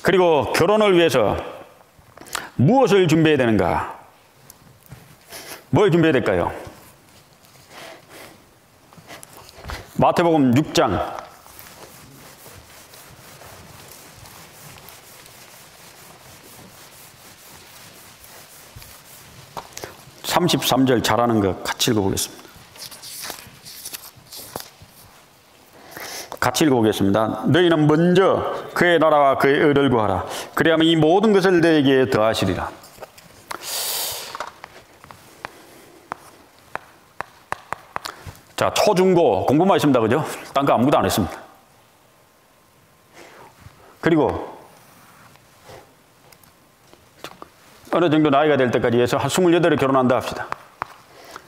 그리고 결혼을 위해서 무엇을 준비해야 되는가? 뭘 준비해야 될까요? 마태복음 6장 33절 잘하는 거 같이 읽어보겠습니다. 같이 읽어보겠습니다. 너희는 먼저 그의 나라와 그의 의를 구하라. 그리하면 이 모든 것을 너에게 더하시리라. 자, 초중고 공부만 했습니다. 그죠? 딴 거 아무것도 안 했습니다. 그리고 어느 정도 나이가 될 때까지 해서 한 28에 결혼한다 합시다.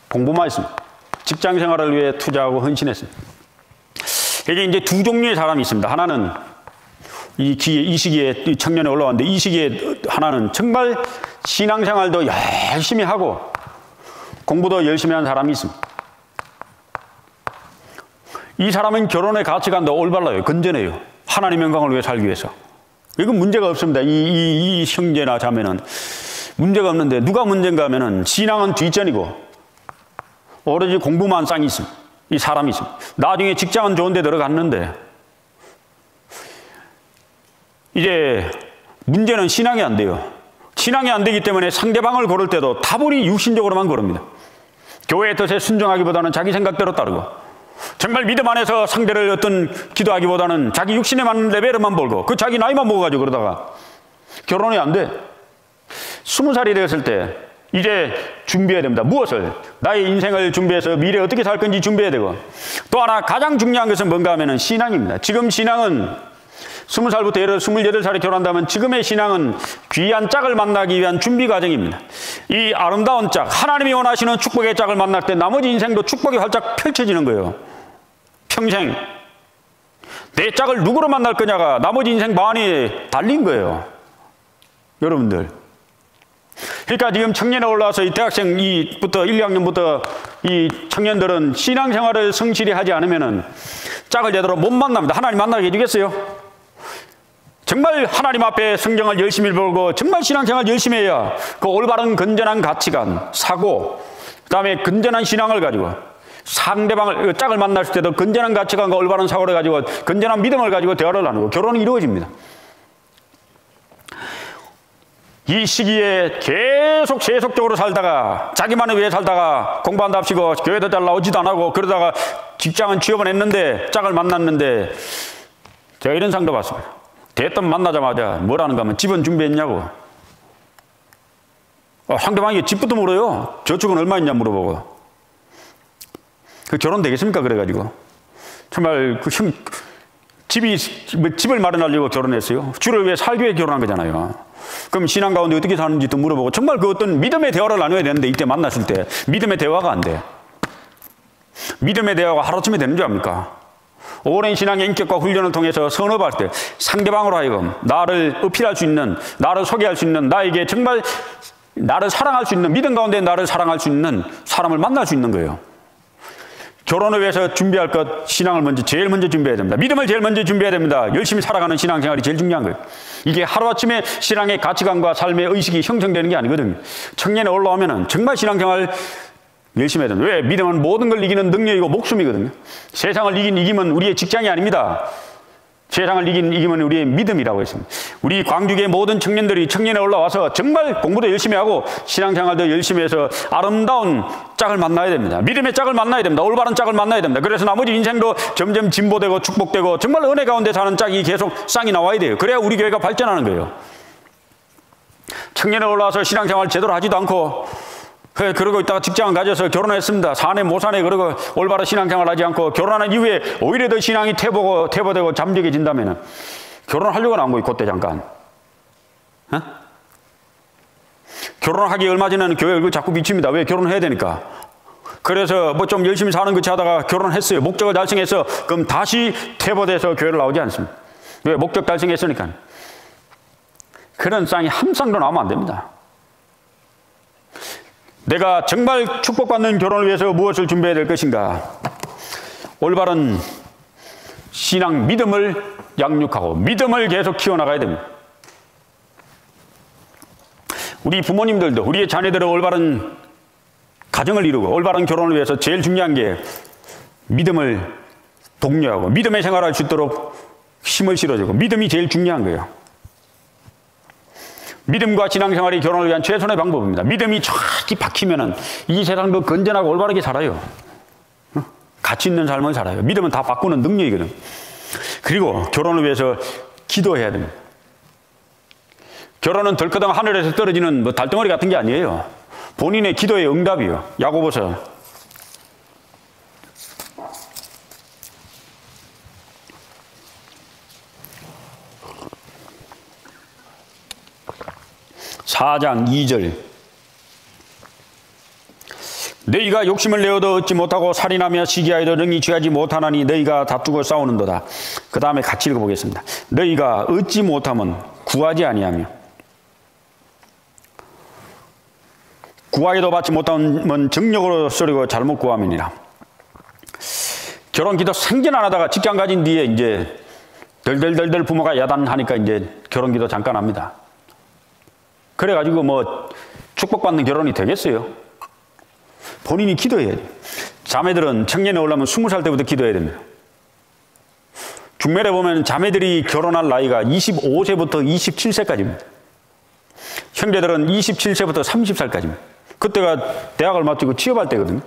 공부만 했습니다. 직장 생활을 위해 투자하고 헌신했습니다. 이게 이제 두 종류의 사람이 있습니다. 하나는 이 시기에 청년에 올라왔는데, 이 시기에 하나는 정말 신앙생활도 열심히 하고 공부도 열심히 하는 사람이 있습니다. 이 사람은 결혼의 가치관도 올바라요. 건전해요. 하나님의 영광을 위해 살기 위해서. 이건 문제가 없습니다. 이 형제나 자매는 문제가 없는데, 누가 문제인가 하면은 신앙은 뒷전이고 오로지 공부만 쌍이 있습니다. 이 사람이 있습니다. 나중에 직장은 좋은 데 들어갔는데 이제 문제는 신앙이 안 돼요. 신앙이 안 되기 때문에 상대방을 고를 때도 다분히 육신적으로만 고릅니다. 교회의 뜻에 순종하기보다는 자기 생각대로 따르고, 정말 믿음 안에서 상대를 어떤 기도하기보다는 자기 육신에 맞는 레벨만 볼고, 그 자기 나이만 먹어가지고 그러다가 결혼이 안 돼. 20살이 되었을 때 이제 준비해야 됩니다. 무엇을? 나의 인생을 준비해서 미래에 어떻게 살 건지 준비해야 되고, 또 하나 가장 중요한 것은 뭔가 하면은 신앙입니다. 지금 신앙은 20살부터 예를 들어 28살에 결혼한다면 지금의 신앙은 귀한 짝을 만나기 위한 준비 과정입니다. 이 아름다운 짝, 하나님이 원하시는 축복의 짝을 만날 때 나머지 인생도 축복이 활짝 펼쳐지는 거예요. 평생 내 짝을 누구로 만날 거냐가 나머지 인생 반이 달린 거예요. 여러분들, 그러니까 지금 청년에 올라와서 이 대학생부터 1, 2학년부터 이 청년들은 신앙생활을 성실히 하지 않으면은 짝을 제대로 못 만납니다. 하나님 만나게 해주겠어요? 정말 하나님 앞에 성경을 열심히 보고 정말 신앙생활 열심히 해야 그 올바른 건전한 가치관, 사고, 그 다음에 건전한 신앙을 가지고 상대방을, 짝을 만났을 때도 건전한 가치관과 올바른 사고를 가지고 건전한 믿음을 가지고 대화를 나누고 결혼이 이루어집니다. 이 시기에 계속 세속적으로 살다가 자기만을 위해 살다가 공부한답시고 교회도 잘 나오지도 안 하고 그러다가 직장은 취업은 했는데 짝을 만났는데, 제가 이런 상도 봤습니다. 대뜸 만나자마자 뭐라는가 하면 집은 준비했냐고. 상대방이 집부터 물어요. 저축은 얼마 있냐 물어보고. 그 결혼 되겠습니까? 그래가지고 정말 그 집을 마련하려고 결혼했어요. 주를 위해 살기 위해 결혼한 거잖아요. 그럼 신앙 가운데 어떻게 사는지 또 물어보고, 정말 그 어떤 믿음의 대화를 나눠야 되는데 이때 만났을 때 믿음의 대화가 안 돼. 믿음의 대화가 하루아침에 되는 줄 압니까? 오랜 신앙의 인격과 훈련을 통해서 선업할 때 상대방으로 하여금 나를 어필할 수 있는, 나를 소개할 수 있는, 나에게 정말 나를 사랑할 수 있는, 믿음 가운데 나를 사랑할 수 있는 사람을 만날 수 있는 거예요. 결혼을 위해서 준비할 것, 신앙을 제일 먼저 준비해야 됩니다. 믿음을 제일 먼저 준비해야 됩니다. 열심히 살아가는 신앙생활이 제일 중요한 거예요. 이게 하루아침에 신앙의 가치관과 삶의 의식이 형성되는 게 아니거든요. 청년에 올라오면은 정말 신앙생활 열심히 해야 됩니다. 왜? 믿음은 모든 걸 이기는 능력이고 목숨이거든요. 세상을 이기면 우리의 직장이 아닙니다. 세상을 이기면 우리의 믿음이라고 했습니다. 우리 광주의 모든 청년들이 청년에 올라와서 정말 공부도 열심히 하고 신앙생활도 열심히 해서 아름다운 짝을 만나야 됩니다. 믿음의 짝을 만나야 됩니다. 올바른 짝을 만나야 됩니다. 그래서 나머지 인생도 점점 진보되고 축복되고 정말 은혜 가운데 사는 짝이 계속 쌍이 나와야 돼요. 그래야 우리 교회가 발전하는 거예요. 청년에 올라와서 신앙생활 제대로 하지도 않고 그러고 있다가 직장을 가져서 결혼했습니다. 사내 모사내 그러고 올바른 신앙생활 하지 않고 결혼한 이후에 오히려 더 신앙이 퇴보되고 잠적해진다면 결혼하려고는 안 거예요. 그때 잠깐. 결혼하기 얼마 전에는 교회 얼굴 자꾸 비칩니다. 왜? 결혼해야 되니까. 그래서 뭐 좀 열심히 사는 거치 하다가 결혼했어요. 목적을 달성해서 그럼 다시 퇴보돼서 교회를 나오지 않습니다. 왜? 목적 달성했으니까. 그런 쌍이 한 쌍도 나오면 안 됩니다. 내가 정말 축복받는 결혼을 위해서 무엇을 준비해야 될 것인가? 올바른 신앙, 믿음을 양육하고 믿음을 계속 키워나가야 됩니다. 우리 부모님들도 우리의 자녀들의 올바른 가정을 이루고 올바른 결혼을 위해서 제일 중요한 게 믿음을 독려하고 믿음의 생활할 수 있도록 힘을 실어주고 믿음이 제일 중요한 거예요. 믿음과 신앙생활이 결혼을 위한 최선의 방법입니다. 믿음이 정확히 박히면은 이 세상도 건전하고 올바르게 살아요. 가치 있는 삶을 살아요. 믿음은 다 바꾸는 능력이거든. 그리고 결혼을 위해서 기도해야 됩니다. 결혼은 덜커덩 하늘에서 떨어지는 뭐 달덩어리 같은 게 아니에요. 본인의 기도의 응답이요. 야고보서 4장 2절. 너희가 욕심을 내어도 얻지 못하고 살인하며 시기하여도 능히 취하지 못하나니 너희가 다투고 싸우는도다. 그 다음에 같이 읽어보겠습니다. 너희가 얻지 못하면 구하지 아니하며 구하여도 받지 못하면 정력으로 쏘리고 잘못 구함이니라. 결혼 기도 생전 안 하다가 직장 가진 뒤에 이제 덜덜덜덜 부모가 야단하니까 이제 결혼 기도 잠깐 합니다. 그래가지고 뭐 축복받는 결혼이 되겠어요? 본인이 기도해야 돼요. 자매들은 청년에 올라면 20살 때부터 기도해야 됩니다. 중매에 보면 자매들이 결혼할 나이가 25세부터 27세까지입니다. 형제들은 27세부터 30살까지입니다. 그때가 대학을 마치고 취업할 때거든요.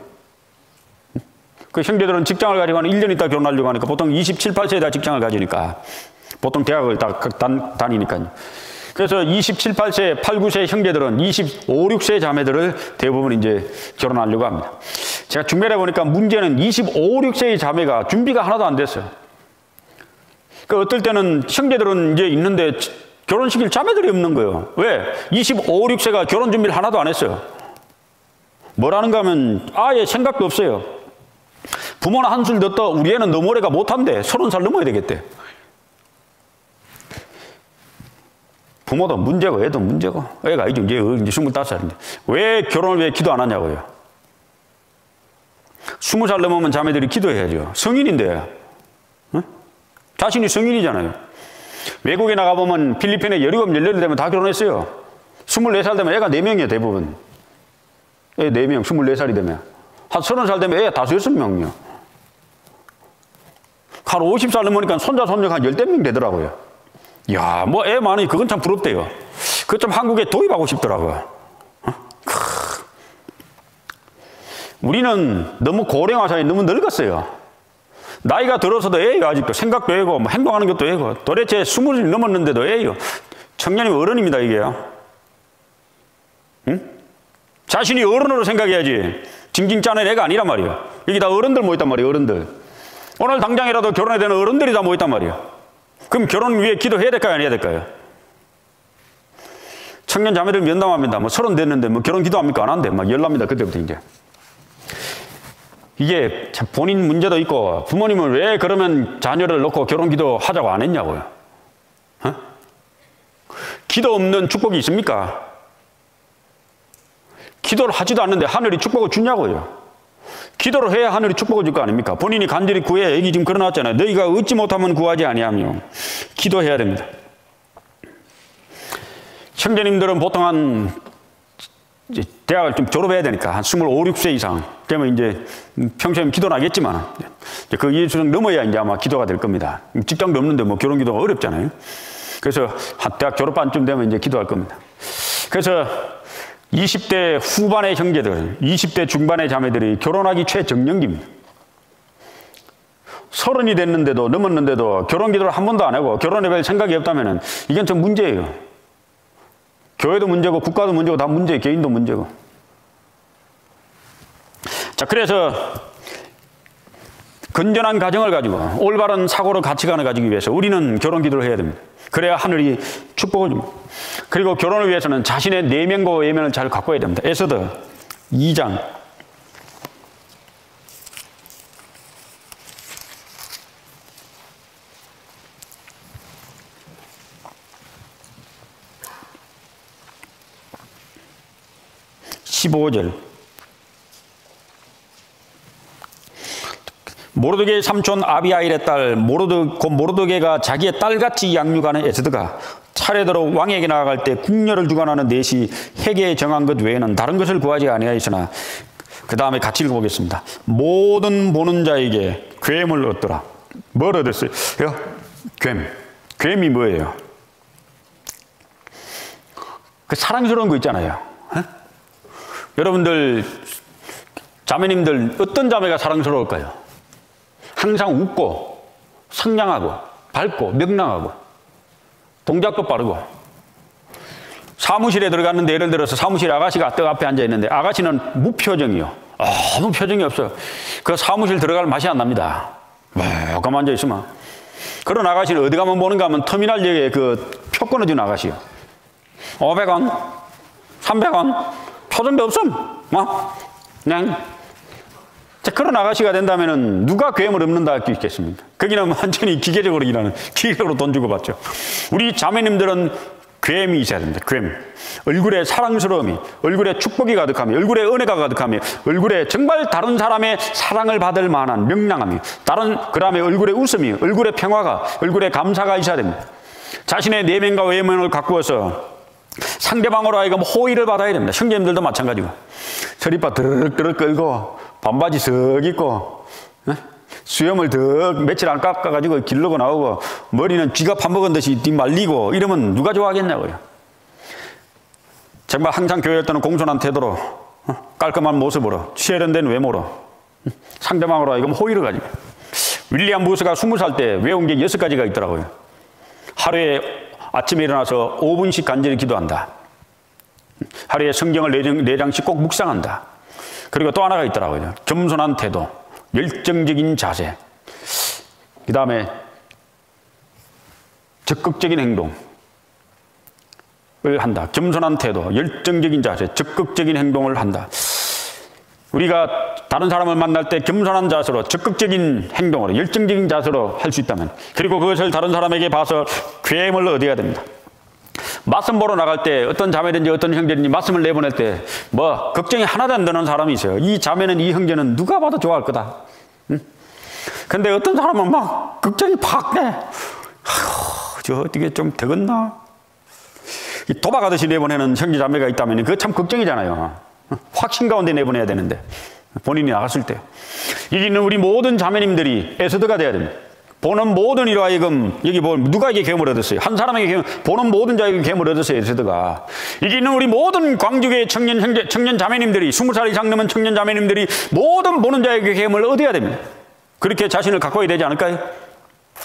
그 형제들은 직장을 가지고 한 1년 있다 결혼하려고 하니까 보통 27, 8세에 다 직장을 가지니까 보통 대학을 다 다니니까요. 그래서 27, 8세, 8, 9세 형제들은 25, 6세 자매들을 대부분 이제 결혼하려고 합니다. 제가 중매를 해보니까 문제는 25, 6세의 자매가 준비가 하나도 안 됐어요. 그 어떨 때는 형제들은 이제 있는데 결혼시킬 자매들이 없는 거예요. 왜? 25, 6세가 결혼 준비를 하나도 안 했어요. 뭐라는가 하면 아예 생각도 없어요. 부모는 한술 더 떠. 우리 애는 너무 오래가 못한대. 30살 넘어야 되겠대. 부모도 문제고 애도 문제고 애가 이제 25살인데 왜 결혼을 위해 기도 안 하냐고요. 20살 넘으면 자매들이 기도해야죠. 성인인데 응? 자신이 성인이잖아요. 외국에 나가보면 필리핀에 17, 18 되면 다 결혼했어요. 24살 되면 애가 4명이에요. 대부분 애 4명 24살이 되면 한 30살 되면 애가 5, 6명이요. 한 50살 넘으니까 손자 손녀가 한 10명 되더라고요. 야, 뭐 애 많으니 그건 참 부럽대요. 그것 좀 한국에 도입하고 싶더라고요. 우리는 너무 고령화사에 너무 늙었어요. 나이가 들어서도 애예요. 아직도 생각도 애고 뭐 행동하는 것도 애고 도대체 20을 넘었는데도 애예요. 청년이면 어른입니다. 이게요. 응? 자신이 어른으로 생각해야지 징징 짜는 애가 아니란 말이에요. 여기 다 어른들 모였단 말이에요. 어른들. 오늘 당장이라도 결혼해야 되는 어른들이 다 모였단 말이에요. 그럼 결혼 위해 기도해야 될까요? 안 해야 될까요? 청년 자매들 면담합니다. 뭐 30 됐는데 뭐 결혼 기도합니까? 안 한대. 막 열납니다. 그때부터 이제. 이게 참 본인 문제도 있고 부모님은 왜 그러면 자녀를 놓고 결혼 기도 하자고 안 했냐고요. 어? 기도 없는 축복이 있습니까? 기도를 하지도 않는데 하늘이 축복을 주냐고요. 기도를 해야 하늘이 축복을 줄 거 아닙니까? 본인이 간절히 구해. 여기 지금 그려놨잖아요. 너희가 얻지 못하면 구하지 아니하며 기도해야 됩니다. 형제님들은 보통 한 이제 대학을 좀 졸업해야 되니까 한 25, 6세 이상 되면 이제 평소에 기도는 하겠지만 그 이수는 넘어야 이제 아마 기도가 될 겁니다. 직장도 없는데 뭐 결혼 기도가 어렵잖아요. 그래서 한 대학 졸업반쯤 되면 이제 기도할 겁니다. 그래서 20대 후반의 형제들, 20대 중반의 자매들이 결혼하기 최정년기입니다. 30이 됐는데도 넘었는데도 결혼 기도를 한 번도 안 하고 결혼에 별 생각이 없다면 이건 좀 문제예요. 교회도 문제고 국가도 문제고 다 문제예요. 개인도 문제고. 자, 그래서 건전한 가정을 가지고 올바른 사고로 가치관을 가지기 위해서 우리는 결혼 기도를 해야 됩니다. 그래야 하늘이 축복을 줍니다. 그리고 결혼을 위해서는 자신의 내면과 외면을 잘 가꿔야 됩니다. 에스더 2장 15절. 모르드게의 삼촌 아비아일의 딸 모르드게가 자기의 딸같이 양육하는 에스더가 차례대로 왕에게 나아갈 때 궁녀를 주관하는 넷이 회개에 정한 것 외에는 다른 것을 구하지 아니하였으나 그 다음에 같이 읽어보겠습니다. 모든 보는 자에게 괴물 얻더라. 뭘 얻었어요? 괴물. 괴물이 뭐예요? 그 사랑스러운 거 있잖아요. 여러분들 자매님들 어떤 자매가 사랑스러울까요? 항상 웃고 상냥하고 밝고 명랑하고 동작도 빠르고. 사무실에 들어갔는데 예를 들어서 사무실 아가씨가 떡 앞에 앉아 있는데 아가씨는 무표정이요. 아무 표정이 없어요. 그 사무실 들어갈 맛이 안 납니다. 가만 앉아 있으면. 그런 아가씨를 어디 가면 보는가 하면 터미널역에 그 표 끊어준 아가씨요. 500원, 300원, 표정도 없음. 그냥. 그런 아가씨가 된다면 누가 괴물 없는다 할 수 있겠습니까? 거기는 완전히 기계적으로 일하는, 기계적으로 돈 주고 받죠. 우리 자매님들은 괴미 있어야 됩니다. 괴미. 얼굴에 사랑스러움이, 얼굴에 축복이 가득하며, 얼굴에 은혜가 가득하며, 얼굴에 정말 다른 사람의 사랑을 받을 만한 명랑함이, 그 다음에 얼굴에 웃음이, 얼굴에 평화가, 얼굴에 감사가 있어야 됩니다. 자신의 내면과 외면을 가꾸어서 상대방으로 하여금 호의를 받아야 됩니다. 형제님들도 마찬가지고. 서리파 드르륵 끌고, 반바지 석 입고, 수염을 더 며칠 안 깎아가지고 길르고 나오고, 머리는 쥐가 파먹은 듯이 말리고, 이러면 누가 좋아하겠냐고요. 정말 항상 교회 때는 공손한 태도로, 깔끔한 모습으로, 세련된 외모로, 상대방으로 하여금 호의를 가지고. 윌리엄 부스가 20살 때 외운 게 6가지가 있더라고요. 하루에 아침에 일어나서 5분씩 간절히 기도한다. 하루에 성경을 4장씩 꼭 묵상한다. 그리고 또 하나가 있더라고요. 겸손한 태도, 열정적인 자세, 그 다음에 적극적인 행동을 한다. 겸손한 태도, 열정적인 자세, 적극적인 행동을 한다. 우리가 다른 사람을 만날 때 겸손한 자세로, 적극적인 행동으로, 열정적인 자세로 할 수 있다면, 그리고 그것을 다른 사람에게 봐서 괴물 얻어야 됩니다. 말씀 보러 나갈 때 어떤 자매든지 어떤 형제든지 말씀을 내보낼 때 걱정이 하나도 안 드는 사람이 있어요. 이 자매는, 이 형제는 누가 봐도 좋아할 거다. 근데 어떤 사람은 막 걱정이 팍 내. 저 어떻게 좀 되겠나? 도박하듯이 내보내는 형제 자매가 있다면 그거 참 걱정이잖아요. 확신 가운데 내보내야 되는데 본인이 나갔을 때. 이기는 우리 모든 자매님들이 에스더가 돼야 됩니다. 보는 모든 이로 하여금, 여기 누가에게 괴물 얻었어요? 한 사람에게 보는 모든 자에게 괴물 얻었어요, 에스더가. 이기는 우리 모든 광주교회 청년 자매님들이, 20살 이상 넘은 청년 자매님들이 모든 보는 자에게 괴물 얻어야 됩니다. 그렇게 자신을 가꿔야 되지 않을까요?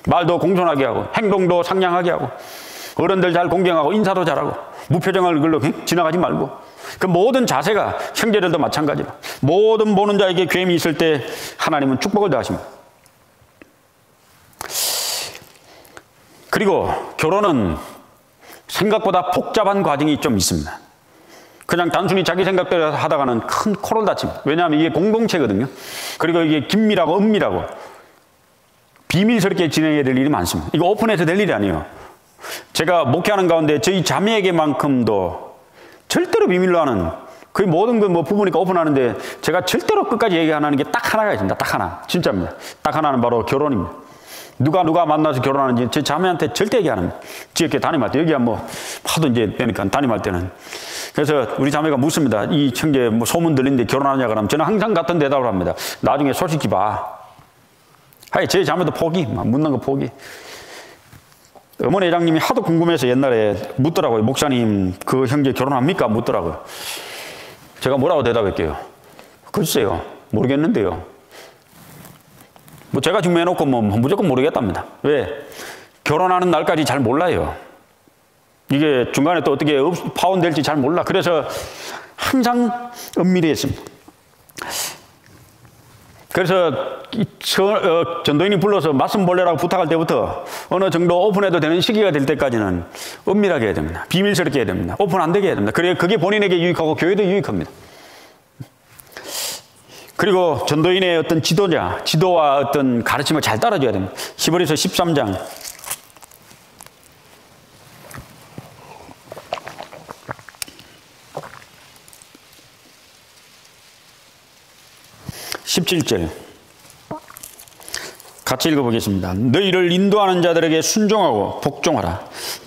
말도 공손하게 하고, 행동도 상냥하게 하고, 어른들 잘 공경하고, 인사도 잘하고, 무표정을 글로 지나가지 말고, 그 모든 자세가 형제들도 마찬가지로 모든 보는 자에게 괴미 있을 때 하나님은 축복을 더하십니다. 그리고 결혼은 생각보다 복잡한 과정이 좀 있습니다. 그냥 단순히 자기 생각대로 하다가는 큰 코를 다칩니다. 왜냐하면 이게 공동체거든요. 그리고 이게 긴밀하고 은밀하고 비밀스럽게 진행해야 될 일이 많습니다. 이거 오픈해서 될 일이 아니에요. 제가 목회하는 가운데 저희 자매에게만큼도 절대로 비밀로 하는, 거의 모든 건 부부니까 오픈하는데 제가 절대로 끝까지 얘기 안 하는 게 딱 하나가 있습니다. 딱 하나. 진짜입니다. 딱 하나는 바로 결혼입니다. 누가 만나서 결혼하는지 제 자매한테 절대 얘기 안 합니다. 지역에 담임할 때, 여기 하도 이제 되니까 담임할 때는. 그래서 우리 자매가 묻습니다. 이 형제 소문 들리는데 결혼하냐 그러면 저는 항상 같은 대답을 합니다. 나중에 솔직히 봐. 제 자매도 포기. 묻는 거 포기. 어머니 회장님이 하도 궁금해서 옛날에 묻더라고요. 목사님, 그 형제 결혼합니까? 묻더라고요. 제가 뭐라고 대답할게요? 글쎄요, 모르겠는데요. 제가 증명해놓고 무조건 모르겠답니다. 왜? 결혼하는 날까지 잘 몰라요. 이게 중간에 또 어떻게 파혼될지 잘 몰라. 그래서 항상 은밀히 했습니다. 그래서 전도인이 불러서 말씀 볼래라고 부탁할 때부터 어느 정도 오픈해도 되는 시기가 될 때까지는 은밀하게 해야 됩니다. 비밀스럽게 해야 됩니다. 오픈 안 되게 해야 됩니다. 그게 본인에게 유익하고 교회도 유익합니다. 그리고 전도인의 어떤 지도와 어떤 가르침을 잘 따라줘야 됩니다. 히브리서 13장 17절 같이 읽어보겠습니다. 너희를 인도하는 자들에게 순종하고 복종하라.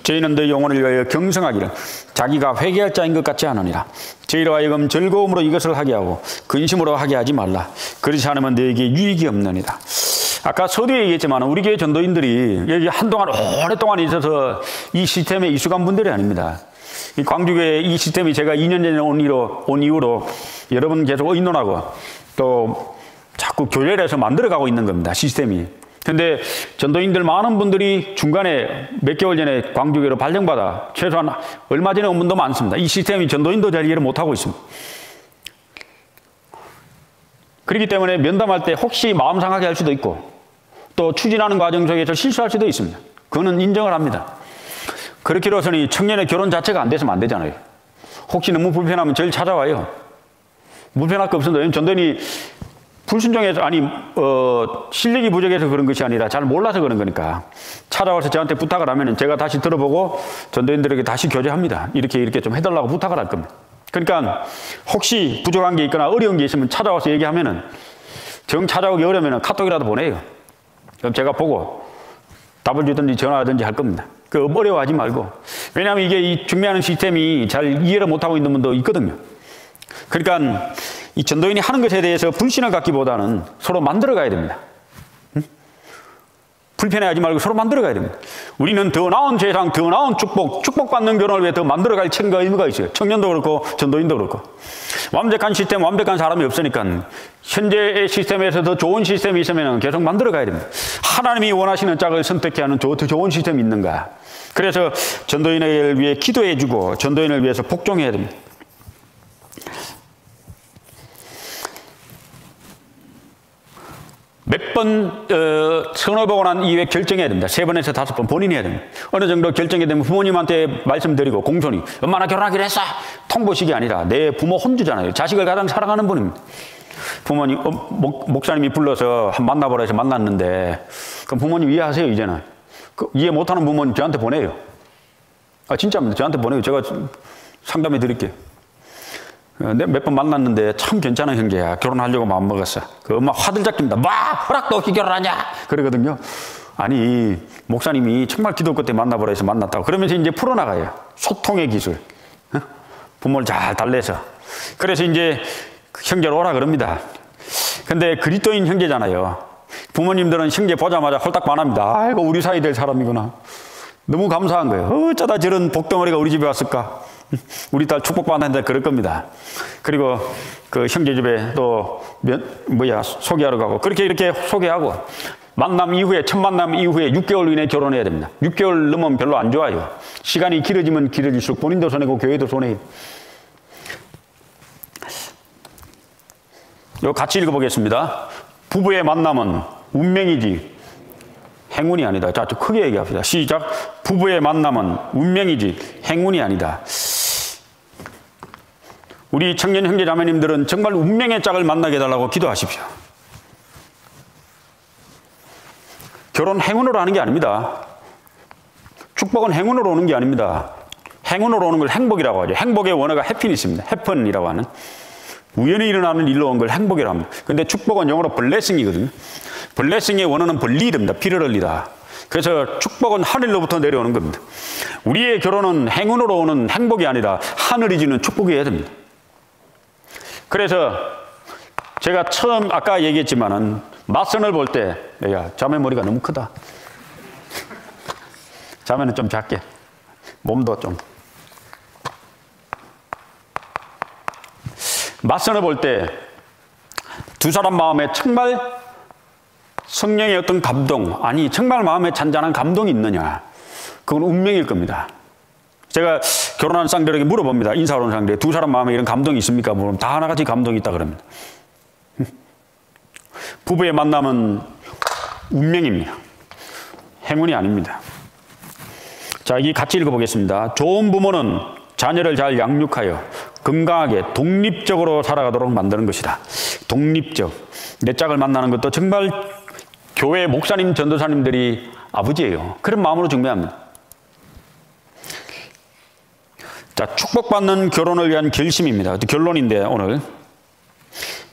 저희는 너희 영혼을 위하여 경성하기를 자기가 회개할 자인 것 같지 않으니라. 저희로 하여금 즐거움으로 이것을 하게 하고 근심으로 하게 하지 말라. 그렇지 않으면 너에게 유익이 없느니라. 아까 서두에 얘기했지만 우리 교회 전도인들이 여기 한동안 오랫동안 있어서 이 시스템에 익숙한 분들이 아닙니다. 이 광주교회 이 시스템이 제가 2년 전에 온 이후로 여러 번 계속 의논하고 또 자꾸 교회를 해서 만들어가고 있는 겁니다. 시스템이. 근데 전도인들 많은 분들이 중간에 몇 개월 전에 광주교회로 발령받아 최소한 얼마 전에 온 분도 많습니다. 이 시스템이 전도인도 잘 이해를 못하고 있습니다. 그렇기 때문에 면담할 때 혹시 마음 상하게 할 수도 있고 또 추진하는 과정 속에서 실수할 수도 있습니다. 그거는 인정을 합니다. 그렇기로서는 청년의 결혼 자체가 안 됐으면 안 되잖아요. 혹시 너무 불편하면 저를 찾아와요. 불편할 거 없습니다. 전도인이 불순종해서 실력이 부족해서 그런 것이 아니라 잘 몰라서 그런 거니까 찾아와서 저한테 부탁을 하면 제가 다시 들어보고 전도인들에게 다시 교제합니다. 이렇게 좀 해달라고 부탁을 할 겁니다. 그러니까 혹시 부족한 게 있거나 어려운 게 있으면 찾아와서 얘기하면은 정 찾아오기 어려우면 카톡이라도 보내요. 그럼 제가 보고 답을 주든지 전화하든지 할 겁니다. 그 어려워하지 말고. 왜냐하면 이게 이 중매하는 시스템이 잘 이해를 못하고 있는 분도 있거든요. 그러니까 이 전도인이 하는 것에 대해서 불신을 갖기보다는 서로 만들어가야 됩니다. 불편해하지 말고 서로 만들어가야 됩니다. 우리는 더 나은 세상, 더 나은 축복받는 결혼을 위해 더 만들어갈 책임과 의무가 있어요. 청년도 그렇고 전도인도 그렇고. 완벽한 시스템, 완벽한 사람이 없으니까 현재의 시스템에서 더 좋은 시스템이 있으면 계속 만들어가야 됩니다. 하나님이 원하시는 짝을 선택해야 하는 더 좋은 시스템이 있는가. 그래서 전도인을 위해 기도해주고 전도인을 위해서 복종해야 됩니다. 몇 번 서너 보고 난 이후에 결정해야 됩니다. 3번에서 5번 본인이 해야 됩니다. 어느 정도 결정이 되면 부모님한테 말씀드리고 공손히 엄마나 결혼하기로 했어! 통보식이 아니라 내 부모 혼주잖아요. 자식을 가장 사랑하는 분입니다. 부모님, 목사님이 불러서 한번 만나보라 해서 만났는데 그럼 부모님 이해하세요 이제는. 이해 못하는 부모님 저한테 보내요. 진짜입니다. 저한테 보내요. 제가 상담해 드릴게요. 몇 번 만났는데 참 괜찮은 형제야. 결혼하려고 마음먹었어. 그 엄마 화들짝 깁니다. 뭐 허락도 없이 결혼하냐? 그러거든요. 아니 목사님이 정말 기도 끝에 만나보라 해서 만났다고. 그러면서 이제 풀어나가요. 소통의 기술. 부모를 잘 달래서. 그래서 이제 형제로 오라 그럽니다. 근데 그리스도인 형제잖아요. 부모님들은 형제 보자마자 홀딱 반합니다. 아이고 우리 사이 될 사람이구나. 너무 감사한 거예요. 어쩌다 저런 복덩어리가 우리 집에 왔을까? 우리 딸 축복받는다 그럴 겁니다. 그리고 그 형제 집에 또 소개하러 가고 그렇게 이렇게 소개하고 만남 이후에 첫 만남 이후에 6개월 이내에 결혼해야 됩니다. 6개월 넘으면 별로 안 좋아요. 시간이 길어지면 길어질수록 본인도 손해고 교회도 손해요. 이거 같이 읽어보겠습니다. 부부의 만남은 운명이지 행운이 아니다. 자, 좀 크게 얘기합시다. 시작. 부부의 만남은 운명이지 행운이 아니다. 우리 청년 형제 자매님들은 정말 운명의 짝을 만나게 해달라고 기도하십시오. 결혼 행운으로 하는 게 아닙니다. 축복은 행운으로 오는 게 아닙니다. 행운으로 오는 걸 행복이라고 하죠. 행복의 원어가 해피니스입니다. 해픈이라고 하는. 우연히 일어나는 일로 온 걸 행복이라고 합니다. 근데 축복은 영어로 블레싱이거든요. 블레싱의 원어는 벌리입니다. 피를 흘리다. 그래서 축복은 하늘로부터 내려오는 겁니다. 우리의 결혼은 행운으로 오는 행복이 아니라 하늘이 주는 축복이어야 됩니다. 그래서 제가 처음 아까 얘기했지만은 맞선을 볼 때 야, 자매 머리가 너무 크다. 자매는 좀 작게. 몸도 좀. 맞선을 볼 때 두 사람 마음에 정말 성령의 어떤 감동, 아니 정말 마음에 잔잔한 감동이 있느냐, 그건 운명일 겁니다. 제가 결혼한 쌍들에게 물어봅니다. 인사하러 온 쌍들에게 두 사람 마음에 이런 감동이 있습니까? 물으면 다 하나같이 감동이 있다 그럽니다. 부부의 만남은 운명입니다. 행운이 아닙니다. 자, 이 같이 읽어보겠습니다. 좋은 부모는 자녀를 잘 양육하여 건강하게 독립적으로 살아가도록 만드는 것이다. 독립적. 내 짝을 만나는 것도 정말 교회 목사님, 전도사님들이 아버지예요. 그런 마음으로 중매합니다. 자, 축복받는 결혼을 위한 결심입니다. 결론인데 오늘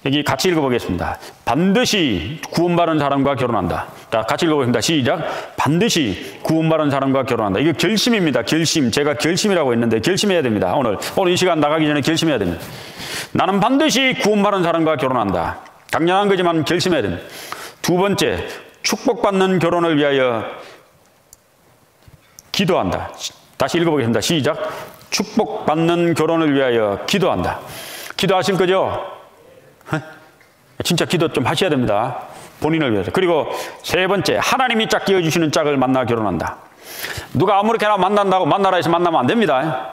여기 같이 읽어보겠습니다. 반드시 구원받은 사람과 결혼한다. 자, 같이 읽어보겠습니다. 시작. 반드시 구원받은 사람과 결혼한다. 이거 결심입니다. 결심. 제가 결심이라고 했는데 결심해야 됩니다. 오늘 이 시간 나가기 전에 결심해야 됩니다. 나는 반드시 구원받은 사람과 결혼한다. 당연한 거지만 결심해야 됩니다. 두 번째, 축복받는 결혼을 위하여 기도한다. 다시 읽어보겠습니다. 시작. 축복받는 결혼을 위하여 기도한다. 기도하실 거죠? 진짜 기도 좀 하셔야 됩니다. 본인을 위해서. 그리고 세 번째, 하나님이 짝 지어주시는 짝을 만나 결혼한다. 누가 아무렇게나 만나라 해서 만나면 안 됩니다.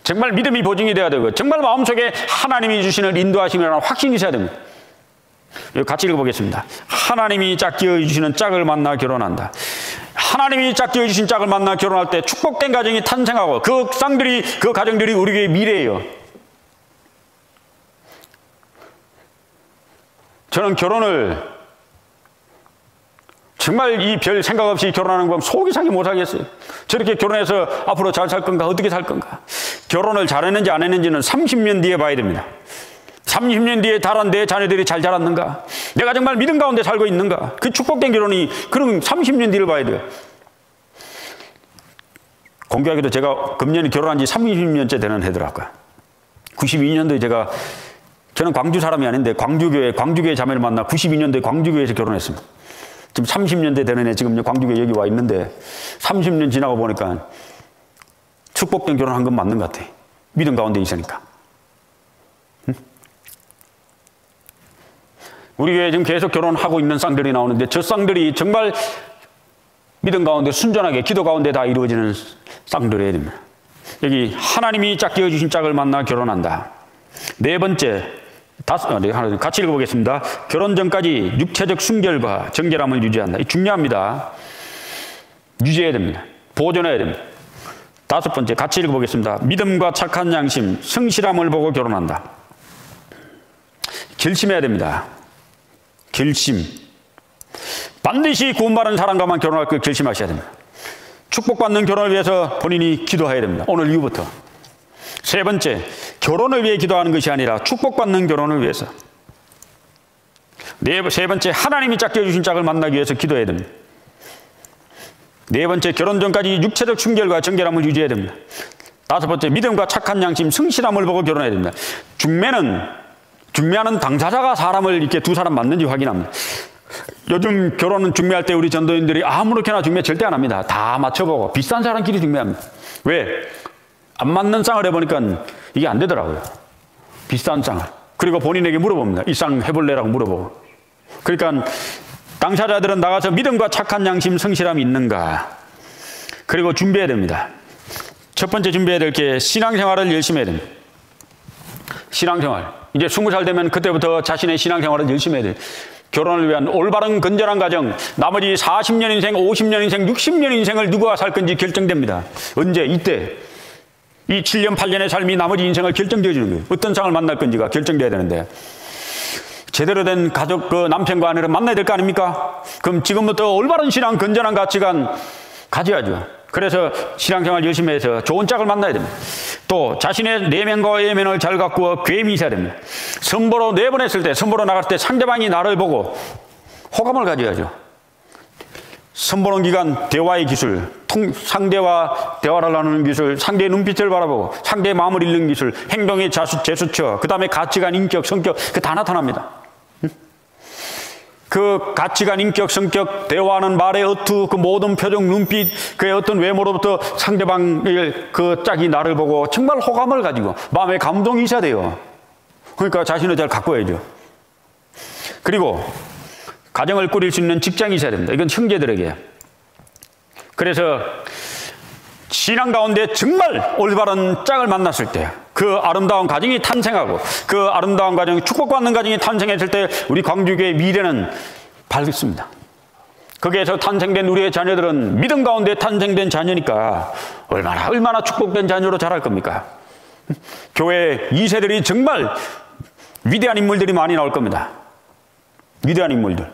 정말 믿음이 보증이 돼야 되고, 정말 마음속에 하나님이 주시는 인도하심이라는 확신이 있어야 됩니다. 같이 읽어보겠습니다. 하나님이 짝 지어주시는 짝을 만나 결혼한다. 하나님이 짝 지어주신 짝을 만나 결혼할 때 축복된 가정이 탄생하고 그 가정들이 우리에게 미래예요. 저는 결혼을 정말 이 별 생각 없이 결혼하는 건 속이 상해 못 하겠어요. 저렇게 결혼해서 앞으로 잘 살 건가, 어떻게 살 건가. 결혼을 잘했는지 안 했는지는 30년 뒤에 봐야 됩니다. 30년 뒤에 자란 내 자녀들이 잘 자랐는가, 내가 정말 믿음 가운데 살고 있는가, 그 축복된 결혼이 그런 30년 뒤를 봐야 돼요. 공교하게도 제가 금년에 결혼한 지 30년째 되는 해더라고요. 92년도에 저는 광주 사람이 아닌데 광주교회 자매를 만나 92년도에 광주교회에서 결혼했습니다. 지금 30년대 되는 애 지금 광주교회 여기 와 있는데 30년 지나고 보니까 축복된 결혼한 건 맞는 것 같아. 믿음 가운데 있으니까. 우리 교회에 지금 계속 결혼하고 있는 쌍들이 나오는데 저 쌍들이 정말 믿음 가운데 순전하게 기도 가운데 다 이루어지는 쌍들이어야 됩니다. 여기 하나님이 짝 지어주신 짝을 만나 결혼한다. 네 번째, 같이 읽어보겠습니다. 결혼 전까지 육체적 순결과 정결함을 유지한다. 이 중요합니다. 유지해야 됩니다. 보존해야 됩니다. 다섯 번째, 같이 읽어보겠습니다. 믿음과 착한 양심, 성실함을 보고 결혼한다. 결심해야 됩니다. 결심. 반드시 구원받은 사람과만 결혼할 걸 결심하셔야 됩니다. 축복받는 결혼을 위해서 본인이 기도해야 됩니다. 오늘 이후부터. 세 번째, 결혼을 위해 기도하는 것이 아니라 축복받는 결혼을 위해서. 세 번째, 하나님이 짝 지어주신 짝을 만나기 위해서 기도해야 됩니다. 네 번째, 결혼 전까지 육체적 순결과 정결함을 유지해야 됩니다. 다섯 번째, 믿음과 착한 양심, 성실함을 보고 결혼해야 됩니다. 중매하는 당사자가 사람을 이렇게 두 사람 맞는지 확인합니다. 요즘 결혼은 중매할 때 우리 전도인들이 아무렇게나 중매 절대 안 합니다. 다 맞춰보고 비싼 사람끼리 중매합니다. 왜? 안 맞는 쌍을 해보니까 이게 안 되더라고요. 비싼 쌍을. 그리고 본인에게 물어봅니다. 이 쌍 해볼래라고 물어보고. 그러니까 당사자들은 나가서 믿음과 착한 양심, 성실함이 있는가. 그리고 준비해야 됩니다. 첫 번째 준비해야 될 게 신앙생활을 열심히 해야 됩니다. 신앙생활. 이제 20살 되면 그때부터 자신의 신앙생활을 열심히 해야 돼요. 결혼을 위한 올바른 건전한 가정, 나머지 40년 인생, 50년 인생, 60년 인생을 누가 살 건지 결정됩니다. 언제? 이때. 이 7년, 8년의 삶이 나머지 인생을 결정되어 주는 거예요. 어떤 상을 만날 건지가 결정돼야 되는데 제대로 된 가족, 남편과 아내를 만나야 될 거 아닙니까? 그럼 지금부터 올바른 신앙, 건전한 가치관 가져야죠. 그래서 신앙생활 열심히 해서 좋은 짝을 만나야 됩니다. 또 자신의 내면과 외면을 잘 가꾸어 계획이 있어야 됩니다. 선보러 내보냈을 때, 선보러 나갈 때 상대방이 나를 보고 호감을 가져야죠. 선보는 기간 대화의 기술, 상대와 대화를 나누는 기술, 상대의 눈빛을 바라보고 상대의 마음을 읽는 기술, 행동의 제스처, 그 다음에 가치관, 인격, 성격, 그 다 나타납니다. 그 가치관, 인격, 성격, 대화하는 말의 어투, 그 모든 표정, 눈빛, 그의 어떤 외모로부터 상대방의 그 짝이 나를 보고 정말 호감을 가지고 마음에 감동이 있어야 돼요. 그러니까 자신을 잘 가꿔야죠. 그리고 가정을 꾸릴 수 있는 직장이 있어야 됩니다. 이건 형제들에게. 그래서 신앙 가운데 정말 올바른 짝을 만났을 때 그 아름다운 가정이 탄생하고 그 아름다운 가정이 축복받는 가정이 탄생했을 때 우리 광주교회의 미래는 밝습니다. 거기에서 탄생된 우리의 자녀들은 믿음 가운데 탄생된 자녀니까 얼마나 축복된 자녀로 자랄 겁니까? 교회 2세들이 정말 위대한 인물들이 많이 나올 겁니다. 위대한 인물들.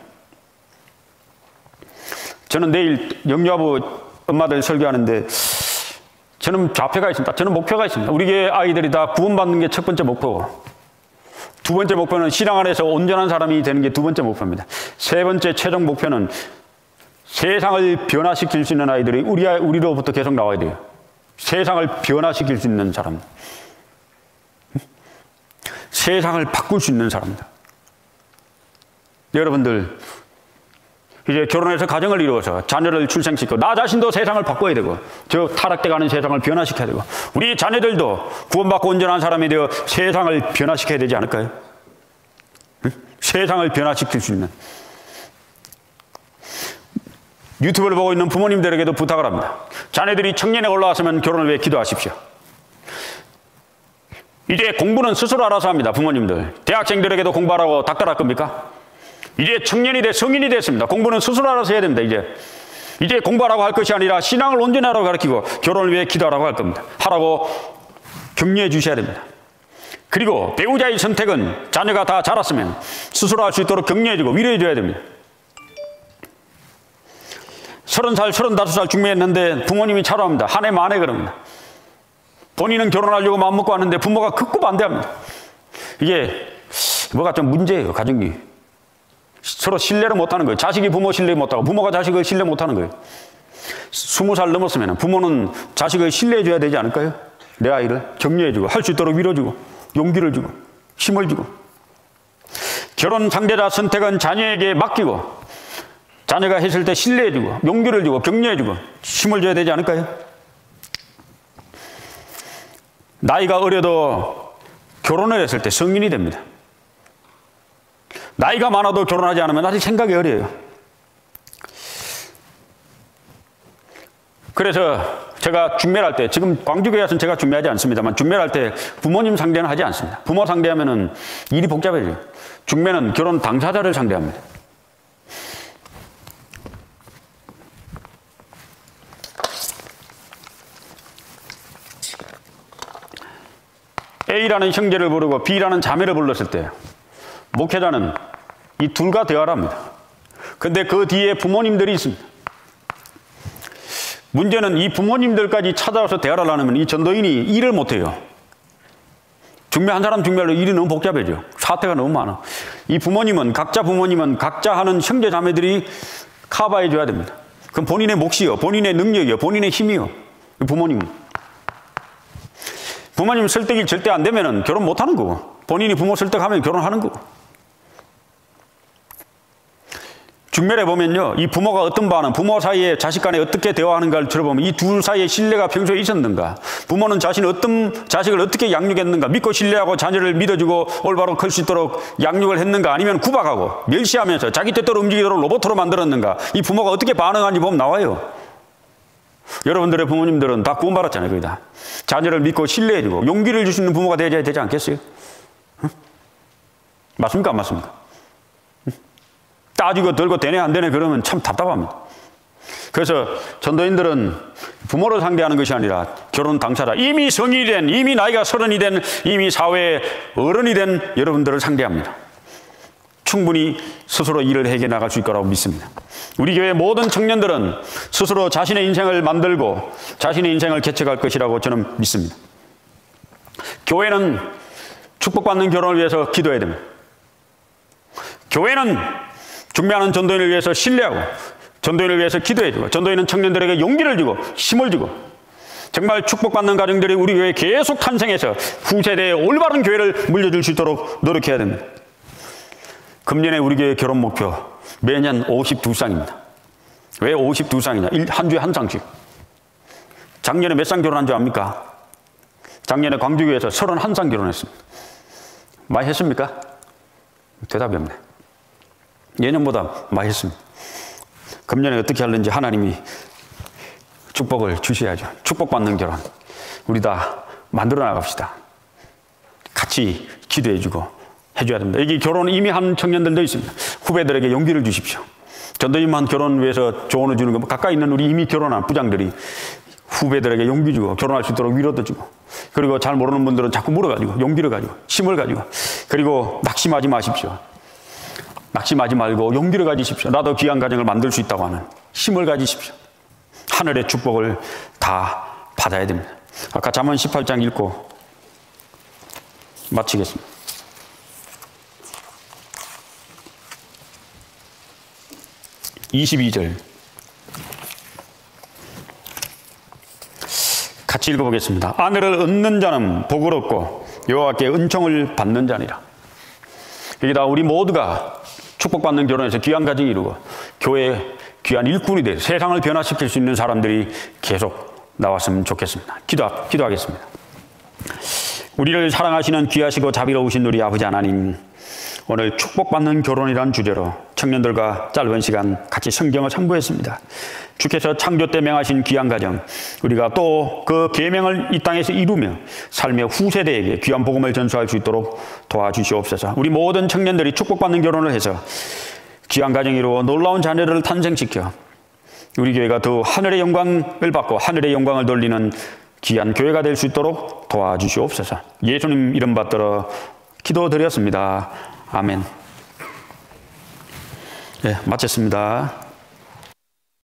저는 내일 영유아부 엄마들 설교하는데 저는 좌표가 있습니다. 저는 목표가 있습니다. 우리 교회 아이들이 다 구원받는 게 첫 번째 목표고 두 번째 목표는 신앙 안에서 온전한 사람이 되는 게 두 번째 목표입니다. 세 번째 최종 목표는 세상을 변화시킬 수 있는 아이들이 우리로부터 계속 나와야 돼요. 세상을 변화시킬 수 있는 사람. 세상을 바꿀 수 있는 사람들. 여러분들, 이제 결혼해서 가정을 이루어서 자녀를 출생시키고 나 자신도 세상을 바꿔야 되고 저 타락돼가는 세상을 변화시켜야 되고 우리 자녀들도 구원받고 온전한 사람이 되어 세상을 변화시켜야 되지 않을까요? 응? 세상을 변화시킬 수 있는. 유튜브를 보고 있는 부모님들에게도 부탁을 합니다. 자녀들이 청년에 올라왔으면 결혼을 위해 기도하십시오. 이제 공부는 스스로 알아서 합니다. 부모님들. 대학생들에게도 공부하라고 닥달할 겁니까? 이제 청년이 성인이 됐습니다. 공부는 스스로 알아서 해야 됩니다. 이제 공부하라고 할 것이 아니라 신앙을 온전히 하라고 가르치고 결혼을 위해 기도하라고 할 겁니다. 하라고 격려해 주셔야 됩니다. 그리고 배우자의 선택은 자녀가 다 자랐으면 스스로 할 수 있도록 격려해 주고 위로해 줘야 됩니다. 30살, 35살 중매했는데 부모님이 차로합니다. 한 해 만에 그럽니다. 본인은 결혼하려고 마음먹고 왔는데 부모가 극구 반대합니다. 이게 뭐가 좀 문제예요. 가정이. 서로 신뢰를 못하는 거예요. 자식이 부모 신뢰 못하고 부모가 자식을 신뢰 못하는 거예요. 20살 넘었으면 부모는 자식을 신뢰해 줘야 되지 않을까요? 내 아이를 격려해 주고 할 수 있도록 밀어주고 용기를 주고 힘을 주고. 결혼 상대자 선택은 자녀에게 맡기고 자녀가 했을 때 신뢰해 주고 용기를 주고 격려해 주고 힘을 줘야 되지 않을까요? 나이가 어려도 결혼을 했을 때 성인이 됩니다. 나이가 많아도 결혼하지 않으면 아직 생각이 어려요. 그래서 제가 중매를 할 때, 지금 광주교회에서는 제가 중매하지 않습니다만 중매를 할 때 부모님 상대는 하지 않습니다. 부모 상대하면은 일이 복잡해져요. 중매는 결혼 당사자를 상대합니다. A라는 형제를 부르고 B라는 자매를 불렀을 때 목회자는 이 둘과 대화를 합니다. 근데 그 뒤에 부모님들이 있습니다. 문제는 이 부모님들까지 찾아와서 대화를 하려면 이 전도인이 일을 못해요. 중매 한 사람 중매로 일이 너무 복잡해져. 사태가 너무 많아. 이 부모님은 각자 하는 형제 자매들이 커버해 줘야 됩니다. 그럼 본인의 몫이요, 본인의 능력이요, 본인의 힘이요. 부모님 설득이 절대 안 되면은 결혼 못 하는 거고, 본인이 부모 설득하면 결혼하는 거고. 중매를 보면요, 이 부모가 어떤 반응, 부모 사이에 자식 간에 어떻게 대화하는가를 들어보면 이 둘 사이에 신뢰가 평소에 있었는가, 부모는 어떤 자식을 어떻게 양육했는가, 믿고 신뢰하고 자녀를 믿어주고 올바로 클 수 있도록 양육을 했는가, 아니면 구박하고 멸시하면서 자기 뜻대로 움직이도록 로봇으로 만들었는가, 이 부모가 어떻게 반응하는지 보면 나와요. 여러분들의 부모님들은 다 구원받았잖아요. 거의 다. 자녀를 믿고 신뢰해주고 용기를 줄 수 있는 부모가 되어야 되지 않겠어요? 응? 맞습니까? 안 맞습니까? 응? 따지고 들고 되네 안 되네 그러면 참 답답합니다. 그래서 전도인들은 부모를 상대하는 것이 아니라 결혼 당사자, 이미 성인이 된, 이미 나이가 30이 된, 이미 사회의 어른이 된 여러분들을 상대합니다. 충분히 스스로 일을 해결해 나갈 수 있을 거라고 믿습니다. 우리 교회 모든 청년들은 스스로 자신의 인생을 만들고 자신의 인생을 개척할 것이라고 저는 믿습니다. 교회는 축복받는 결혼을 위해서 기도해야 됩니다. 교회는 중매하는 전도인을 위해서 신뢰하고 전도인을 위해서 기도해주고 전도인은 청년들에게 용기를 주고 힘을 주고 정말 축복받는 가정들이 우리 교회에 계속 탄생해서 후세대에 올바른 교회를 물려줄 수 있도록 노력해야 됩니다. 금년에 우리 교회 결혼 목표 매년 52쌍입니다. 왜 52쌍이냐? 한 주에 한 쌍씩. 작년에 몇 쌍 결혼한 줄 압니까? 작년에 광주교회에서 31쌍 결혼했습니다. 많이 했습니까? 대답이 없네. 예년보다 많이 했습니다. 금년에 어떻게 하는지 하나님이 축복을 주셔야죠. 축복받는 결혼. 우리 다 만들어 나갑시다. 같이 기도해주고 해줘야 됩니다. 여기 결혼 이미 한 청년들도 있습니다. 후배들에게 용기를 주십시오. 전도인만 결혼을 위해서 조언을 주는 거, 가까이 있는 우리 이미 결혼한 부장들이 후배들에게 용기 주고 결혼할 수 있도록 위로도 주고, 그리고 잘 모르는 분들은 자꾸 물어가지고 용기를 가지고 힘을 가지고, 그리고 낙심하지 마십시오. 낙심하지 말고 용기를 가지십시오. 나도 귀한 가정을 만들 수 있다고 하는 힘을 가지십시오. 하늘의 축복을 다 받아야 됩니다. 아까 잠언 18장 읽고 마치겠습니다. 22절 같이 읽어보겠습니다. 아내를 얻는 자는 복을 얻고 여호와께 은총을 받는 자니라. 여기다 우리 모두가 축복받는 결혼에서 귀한 가정이 이루고 교회에 귀한 일꾼이 되어 세상을 변화시킬 수 있는 사람들이 계속 나왔으면 좋겠습니다. 기도하겠습니다. 우리를 사랑하시는 귀하시고 자비로우신 우리 아버지 하나님, 오늘 축복받는 결혼이라는 주제로 청년들과 짧은 시간 같이 성경을 참고했습니다. 주께서 창조 때 명하신 귀한 가정, 우리가 또 그 계명을 이 땅에서 이루며 삶의 후세대에게 귀한 복음을 전수할 수 있도록 도와주시옵소서. 우리 모든 청년들이 축복받는 결혼을 해서 귀한 가정이 이루어 놀라운 자녀를 탄생시켜 우리 교회가 더 하늘의 영광을 받고 하늘의 영광을 돌리는 귀한 교회가 될 수 있도록 도와주시옵소서. 예수님 이름 받들어 기도드렸습니다. 아멘. 네, 마쳤습니다.